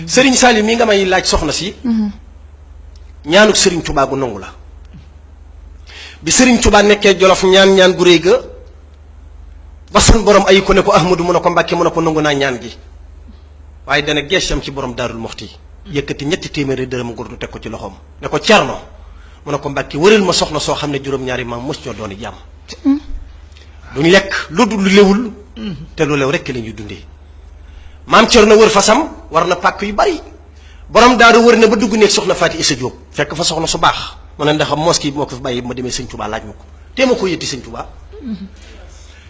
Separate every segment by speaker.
Speaker 1: Serigne Saliou mi nga may laaj soxna si ñaanuk Serigne Touba gu nangu la bi Serigne Touba nekkee Jolof ñaan gu réy ga ba sun borom ay ko ne ko Ahmadu mu ne ko Mbàkke mu ne ko nangu naa ñaan gi waaye dana geesam ci borom Daarul Muxti yëkkati ñetti téeméeri dërëm ngurdu teg ko ci loxoom ne ko Cerno mu ne ko Mbàkke wëral ma soxna soo xam ne juróom-ñaari maam mos ñoo dooni jàmm duñ lekk lu dul lu lewul te lu lew rekk la ñuy dundee maam Cerno wër fasam war na pàkk yu bari borom daaru wër na ba dugg nekk soxna Faati Isa Jóob fekk fa soxna su baax mu ne ndax mos kii moo ko fi bàyyi ma demee sëñ Touba laaj ma ko te ma ko yëtti sëñ Touba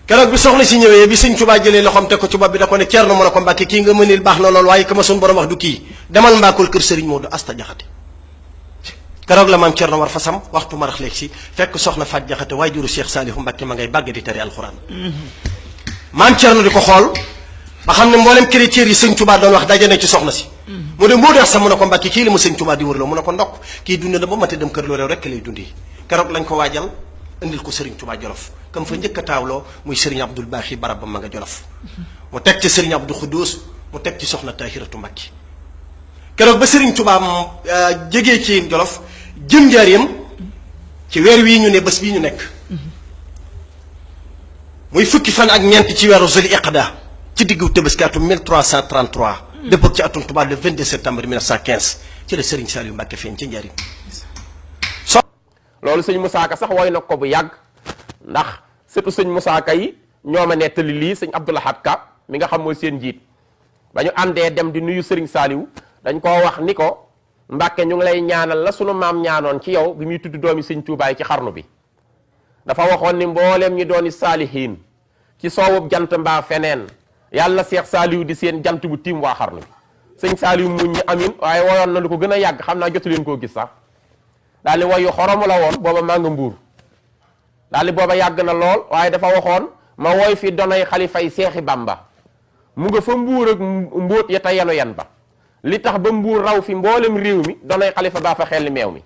Speaker 1: keroog bi soxna si ñëwee bi sëñ Touba jëlee loxoom teg ko ci bopp bi da ko ne Cerno mu ne ko Mbàkke kii nga mënil baax na lool waaye ka ma sun borom wax du kii demal Mbakol kër Serigne Modou Asta Jaxate keroog la maam Cerno war fasam waxtu marax léegi si fekk soxna Faat Jaxate waaye juru Cheikh Saalihu Mbàkke ma ngay bàgg di tari alxuraan maam Cerno di ko xool ba xam ne mboolem chrétien yi sëñ Touba doon wax daje na ci soxna si mu ne Modou Asta mu ne ko Mbàkke kii la ma sëñ Touba di wërloo mu ne ko ndokk kii dund na ba mate dem kër loolew rekk lay dundi keroog lañ ko waajal indil ko Serigne Touba Jolof kam fa njëkk a taawloo muy Serigne Abdoul Baaxi barab ba ma nga Jolof mu teg ci Serigne Abdou Khoudous mu teg ci soxna Tahiratu Mbàkke keroog ba Serigne Touba jegee ci Jolof jëm njaareem ci weer wii ñu ne bés bii ñu nekk muy fukki fan ak ñeent ci weeru Zul Iqda ci diggu Tabaski atum 1333 dëppoo ci atum tubaab le 22 septembre 1915 ci la Serigne Saliou Mbacke feeñ ci njaareem.
Speaker 2: loolu sëñ Moussa Ka sax woy na ko bu yàgg ndax surtout sëñ Moussa Ka yi ñoo ma nettali lii sëñ Abdou Lahad Ka mi nga xam mooy seen njiit ba ñu àndee dem di nuyu Serigne Saliou dañ koo wax ni ko Mbàkke ñu ngi lay ñaanal la sunu maam ñaanoon ci yow bi muy tudd doomi sëñ Tuubaa yi ci xarnu bi dafa waxoon ni mbooleem ñi dooni saalihiin ci soowub jant mbaa feneen yàlla Seex Saaliw di seen jant bu tiim waa xarnu bi sëñ Saaliw muñ ñi amin waaye woyoon na lu ko gën a yàgg xam naa jotu leen koo gis sax daal di wayu xoromu la woon booba maa nga mbuur daal di booba yàgg na lool waaye dafa waxoon ma woy fi donay xalifay Seexi Bamba mu nga fa mbuur ak mbóot ya ta yenu yen ba li tax ba mbuur raw fi mboolem réew mi donay xalifa baa fa xelli meew mi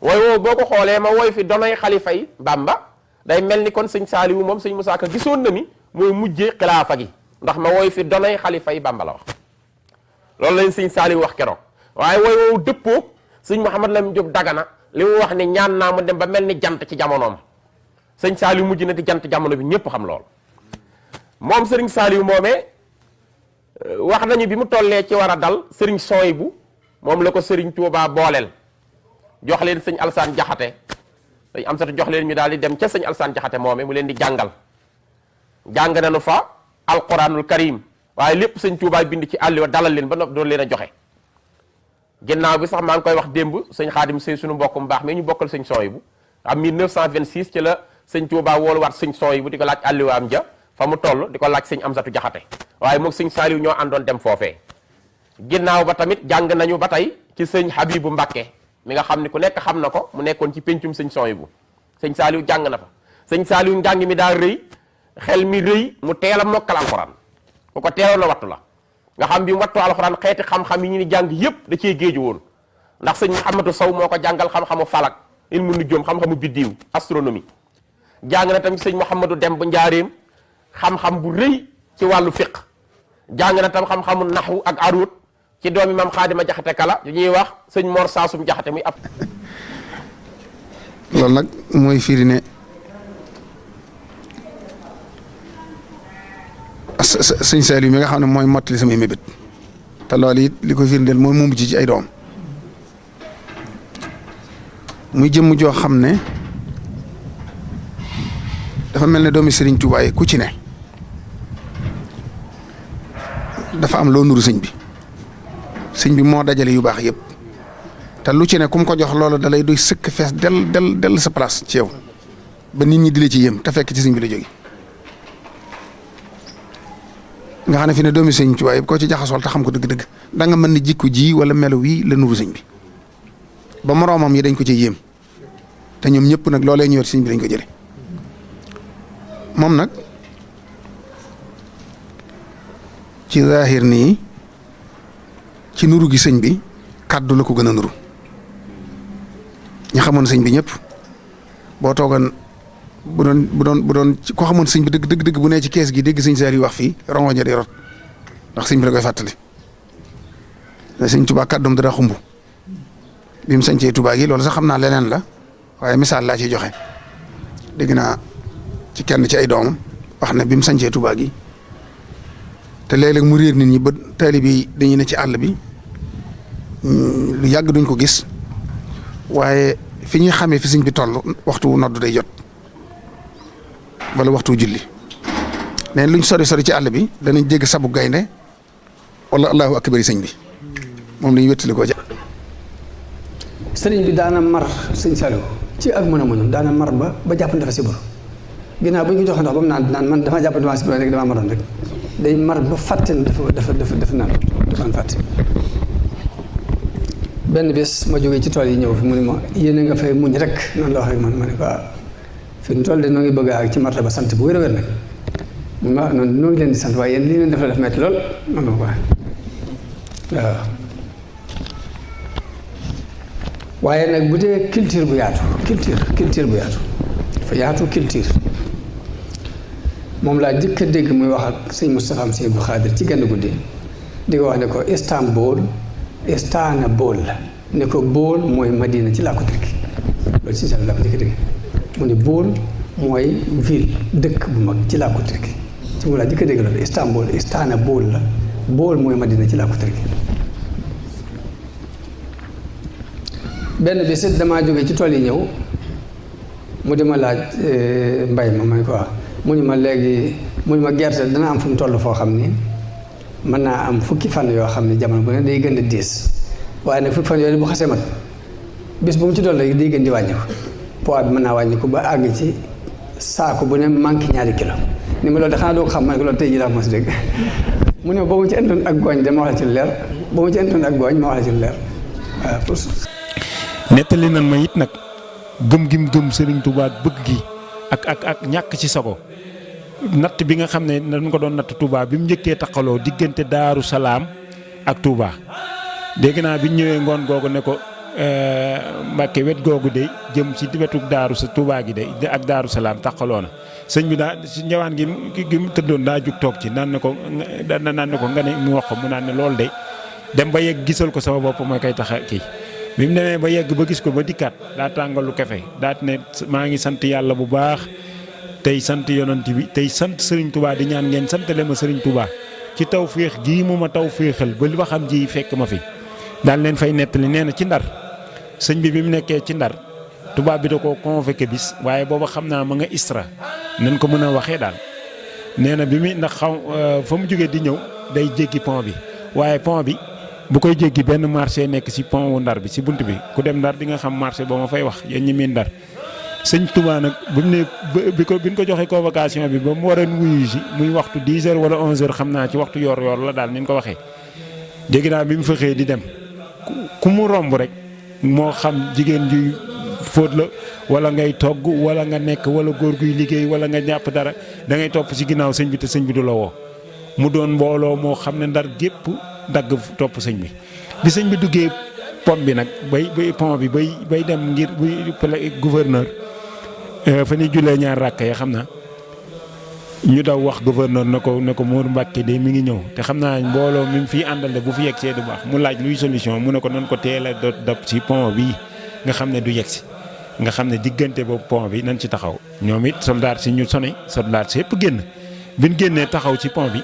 Speaker 2: way woowu boo ko xoolee ma woy fi donay xalifay Bamba day mel ni kon sëñ Saaliwu moom sëñ Musaa Ka gisoon na ni mooy mujjee xilaafa gi ndax ma woy fi donay xalifay Bamba la wax loolu lañ sëñ Saaliwu wax keroog waaye way woowu dëppoo sëñ Mouhamad Lamine Diop Dagana li mu wax ni ñaan naa mu dem ba mel ni jant ci jamonoom sëñ Saaliwu mujj na di jant jamono bi ñëpp xam lool moom sëriñ Saaliwu moomee wax nañu bi mu tollee ci war a dal sëriñ Soyibu moom la ko sëriñ Tuubaa booleel jox leen sëñ Alsaan Jaxate sëñ Amsatu jox leen ñu daal di dem ca sëñ Alsaan Jaxate moome mu leen di jàngal jàng nañu fa alquranul karim waaye lépp sëñ Tuubaa bind ci àlli wa dalal leen ba noppi doon leen a joxe ginnaaw bi sax maa ngi koy wax démb sëñ Xaadim Sey suñu mbokk mu baax mais ñu bokkal sëñ Soyibu am 1926 ci la sëñ Tuubaa wooluwaat sëñ Soyibu di ko laaj àlliwaam ja fa mu toll di ko laaj sëñ Amsatu Jaxate waaye moom sëñ Saaliw ñoo àndoon dem foofee ginnaaw ba tamit jàng nañu ba tey ci sëñ Habibu Mbàkke mi nga xam ni ku nekk xam na ko mu nekkoon ci péncum sëñ Soyibu sëñ Saaliw jàng na fa sëñ Saaliw njàng mi daa rëy xel mi rëy mu teel a mokkal alxuraan ku ko teeloon a wattu la nga xam bi mu wattu alxuraan xeeti xam-xam yi ñu ni jàng yépp da cee géeju woon ndax sëñ Mouhamadou Sow moo ko jàngal xam-xamu falak ilmu nujum xam-xamu biddiw astronomie jàng na tamit sëñ Mouhamadou Dem bu njaareem xam-xam bu rëy ci wàllu fiq jàng na tam xam-xamu naxwu ak arut ci doomi maam Xaadima Jaxate Kala yu ñuy wax sëñ Mor Saasum Jaxate muy ab
Speaker 3: loolu nag mooy firi ne sëñ Saaliw mi nga xam ne mooy mottali samay mébét te loolu it li ko firndeel mooy mu mujj ci ay doom muy jëmm joo xam ne dafa mel ne doomi Sëriñ Tuubaa yi ku ci ne dafa am loo nuru sëñ bi moo dajale yu baax yëpp te lu ci ne ku mu ko jox loolu da lay doy sëkk fees del sa place ci yow ba nit ñi di la ci yëm te fekk ci sëñ bi la jóge nga xam ne fi ne doomi sëñ Tuubaa yëpp koo ci jaxasool te xam ko dëgg-dëgg da nga mën ni jikko ji wala melo wii la nuru sëñ bi ba moroomam yi dañ ko ci yéem te ñoom ñëpp nag loolee ñu yor sëñ bi dañ ko jële moom nag ci zaahir nii ci nuru gi sëñ bi kàddu la ko gën a nuru ñi xamoon sëñ bi ñëpp boo toogoon bu doon ko xamoon sëñ bi dëgg bu nee ci kees gi dégg sëñ Saaliw wax fii rongoña di rot ndax sëñ bi la koy fàttali sëñ Touba kàddoom dara xumb bi mu sañcee Touba gi loolu sax xam naa leneen la waaye misaal laa ciy joxe dégg naa ci kenn ci ay doomam wax ne bi mu sañcee Touba gi te léeg-léeg mu réer nit ñi ba taalibe yi dañuy ne ci àll bi lu yàgg duñ ko gis waaye fi ñuy xamee fi sëñ bi toll waxtu wu nodd day jot wala waxtu julli neen luñ sori sori ci àll bi danañ dégg sabu gaynde wala allahu akbar sëñ bi moom la ñu wéttali koo ja
Speaker 4: sëriñ bi daana mar sëñ Saliou ci ak mën a muñam daana mar ba jàpp ne dafa siburu ginnaaw bu ñu ko joxe ndox ba mu naan man dafa jàpp ne dafa siburu rek damaa maroon rek day mar ba fàtte ne dafa naan dafa fàtte. benn bés ma jógee ci tool yi ñëw fi mu ne ma yéen a nga fay muñ rek noonu la wax rek ma ne ko fi mu toll de noo ngi bëgg ak ci marta ba sant bu wér a wér nag ma noonu noo ngi leen di sant waaye yéen lii leen def la def metti lool man ma ko waxee waaw. waaye nag bu dee culture bu yaatu culture bu yaatu dafa yaatu culture moom laa jëkk a dégg muy wax ak sëñ Moustapha am sëñ Abdou Khadir ci genn guddi di ko wax ne ko Istanbul la ne ko bool mooy Madina ci làkku Turki loolu si laa ko jëkk a dégg mu ne bool mooy ville dëkk bu mag ci làkku Turki ci moom laa jëkk a dégg loolu Istanbul la bool mooy Madina ci làkku Turki. benn bés it damaa jóge ci tool yi ñëw mu di ma laaj mbay ma ne ko wax mu ni ma léegi mu ni ma gerte dana am fu mu toll foo xam ni mën naa am fukki fan yoo xam ne jamono bu ne day gën a diis waaye nag fukki fan yooyu bu xasee mat bis bu mu ci doon rek day gën di wàññiku poids bi mën naa wàññiku ba àgg ci saako bu ne manqué 2 kilo ni ma loolu de xanaa doo ko xam ma ne ko loolu tey jii laa mos dégg mu ne ma ba mu ci indoon ak gooñ de ma wax la ci lu leer ba mu ci indoon ak gooñ ma wax la ci lu leer waaw pour
Speaker 5: nettali nan ma it nag gëm gim gëm Serigne Touba bëgg gi ak ñàkk ci sago natt bi nga xam ne dañ ko doon natt Touba bi mu njëkkee taqaloo diggante Daaru Salaam ak Touba dégg naa bi ñëwee ngoon googu ne ko Mbàkke wet googu de jëm ci wetu Daaru sa Touba gi de ak Daaru Salaam taqaloo na sëñ bi daa ci njawaan gi mu tëddoon daa jug toog ci naan ne ko nga ne mu wax ko mu naan ne loolu de dem ba yegg gisal ko sama bopp mooy koy tax a kii. bi mu demee ba yegg ba gis ko ba dikkaat daa tàngalu kefe daat ne maa ngi sant yàlla bu baax tey sant yonent bi tey sant Serigne Touba di ñaan ngeen santale ma Serigne Touba ci taw féex gii mu ma taw féexal ba li waxam ji fekk ma fi. daal leen fay nettali nee na ci ndar sëñ bi mu nekkee ci ndar tubaab bi da koo convoqué bis waaye booba xam naa ma nga Istra nañ ko mën a waxee daal nee na bi mu ndax fa mu jógee di ñëw day jéggi pont bi waaye pont bi. bu koy jéggi benn marché nekk ci pont wu ndar bi ci bunt bi ku dem ndar di nga xam marché boo ma fay wax yéen ñi miin ndar sëñ Touba nag bu mu ne bi ñu ko joxee convocation bi ba mu war a wuyu ji muy waxtu 10h wala 11h xam naa ci waxtu yor-yor la daal ni ñu ko waxee. dégg naa bi mu fexee di dem ku mu romb rek moo xam jigéen juy fóot la wala ngay togg wala nga nekk wala góor guy liggéey wala nga jàpp dara da ngay topp ci ginnaaw sëñ bi te sëñ bi du la woo mu doon mbooloo moo xam ne ndar gépp dagg topp sëñ bi bi sëñ bi duggee pont bi nag bay pont bi bay dem ngir buy gouverneur fa ñuy jullee ñaar ràkk ya xam naa ñu daw wax gouverneur ne ko Mour Mbacke de mi ngi ñëw te xam naa mbooloo mi fi àndal de bu fi yegg see du baax mu laaj luy solution mu ne ko nan ko teel a dab ci pont bi nga xam ne du yegg si nga xam ne diggante boobu pont bi nañ ci taxaw ñoom it soldat si ñu sone soldat si yëpp génn bi ñu génnee taxaw ci pont bi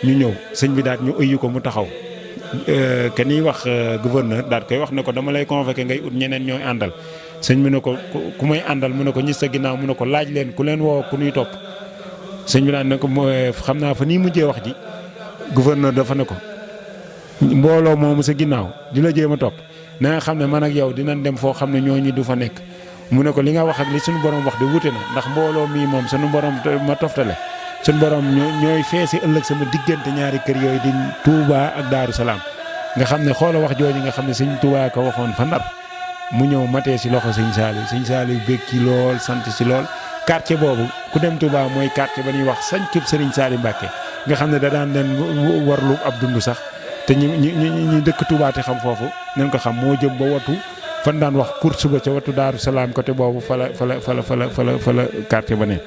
Speaker 5: ñu ñëw sëñ bi daal ñu ëyyu ko mu taxaw ke niy wax gouverneur daal koy wax ne ko dama lay convoqué ngay ut ñeneen ñooy àndal sëñ bi ne ko ku may àndal mu ne ko ñi sa ginnaaw mu ne ko laaj leen ku leen woo ku nuy topp sëñ bi daal ne ko xam naa fa nii mujjee wax ji gouverneur dafa ne ko mbooloo moomu sa ginnaaw di la jéem a topp na nga xam ne man ak yow dinañ dem foo xam ne ñooñu du fa nekk mu ne ko li nga wax ak li suñu borom wax de wute na ndax mbooloo mii moom suñu borom ma toftale suñu borom ñooy feesi ëllëg sama diggante ñaari kër yooyu di Touba ak Daaru Salaam nga xam ne xoola wax jooju nga xam ne sëñ Touba ko waxoon fa Ndar mu ñëw matee si loxo sëñ Saliou bég ci lool sant si lool quartier boobu ku dem Touba mooy quartier ba ñuy wax sañcub Serigne Saliou Mbacké nga xam ne da daan leen warlu ab dund sax te ñu dëkk Touba te xam foofu nañ ko xam moo jëm ba watu fan daan wax course ba ca watu Daaru Salaam côté boobu fa la quartier ba ne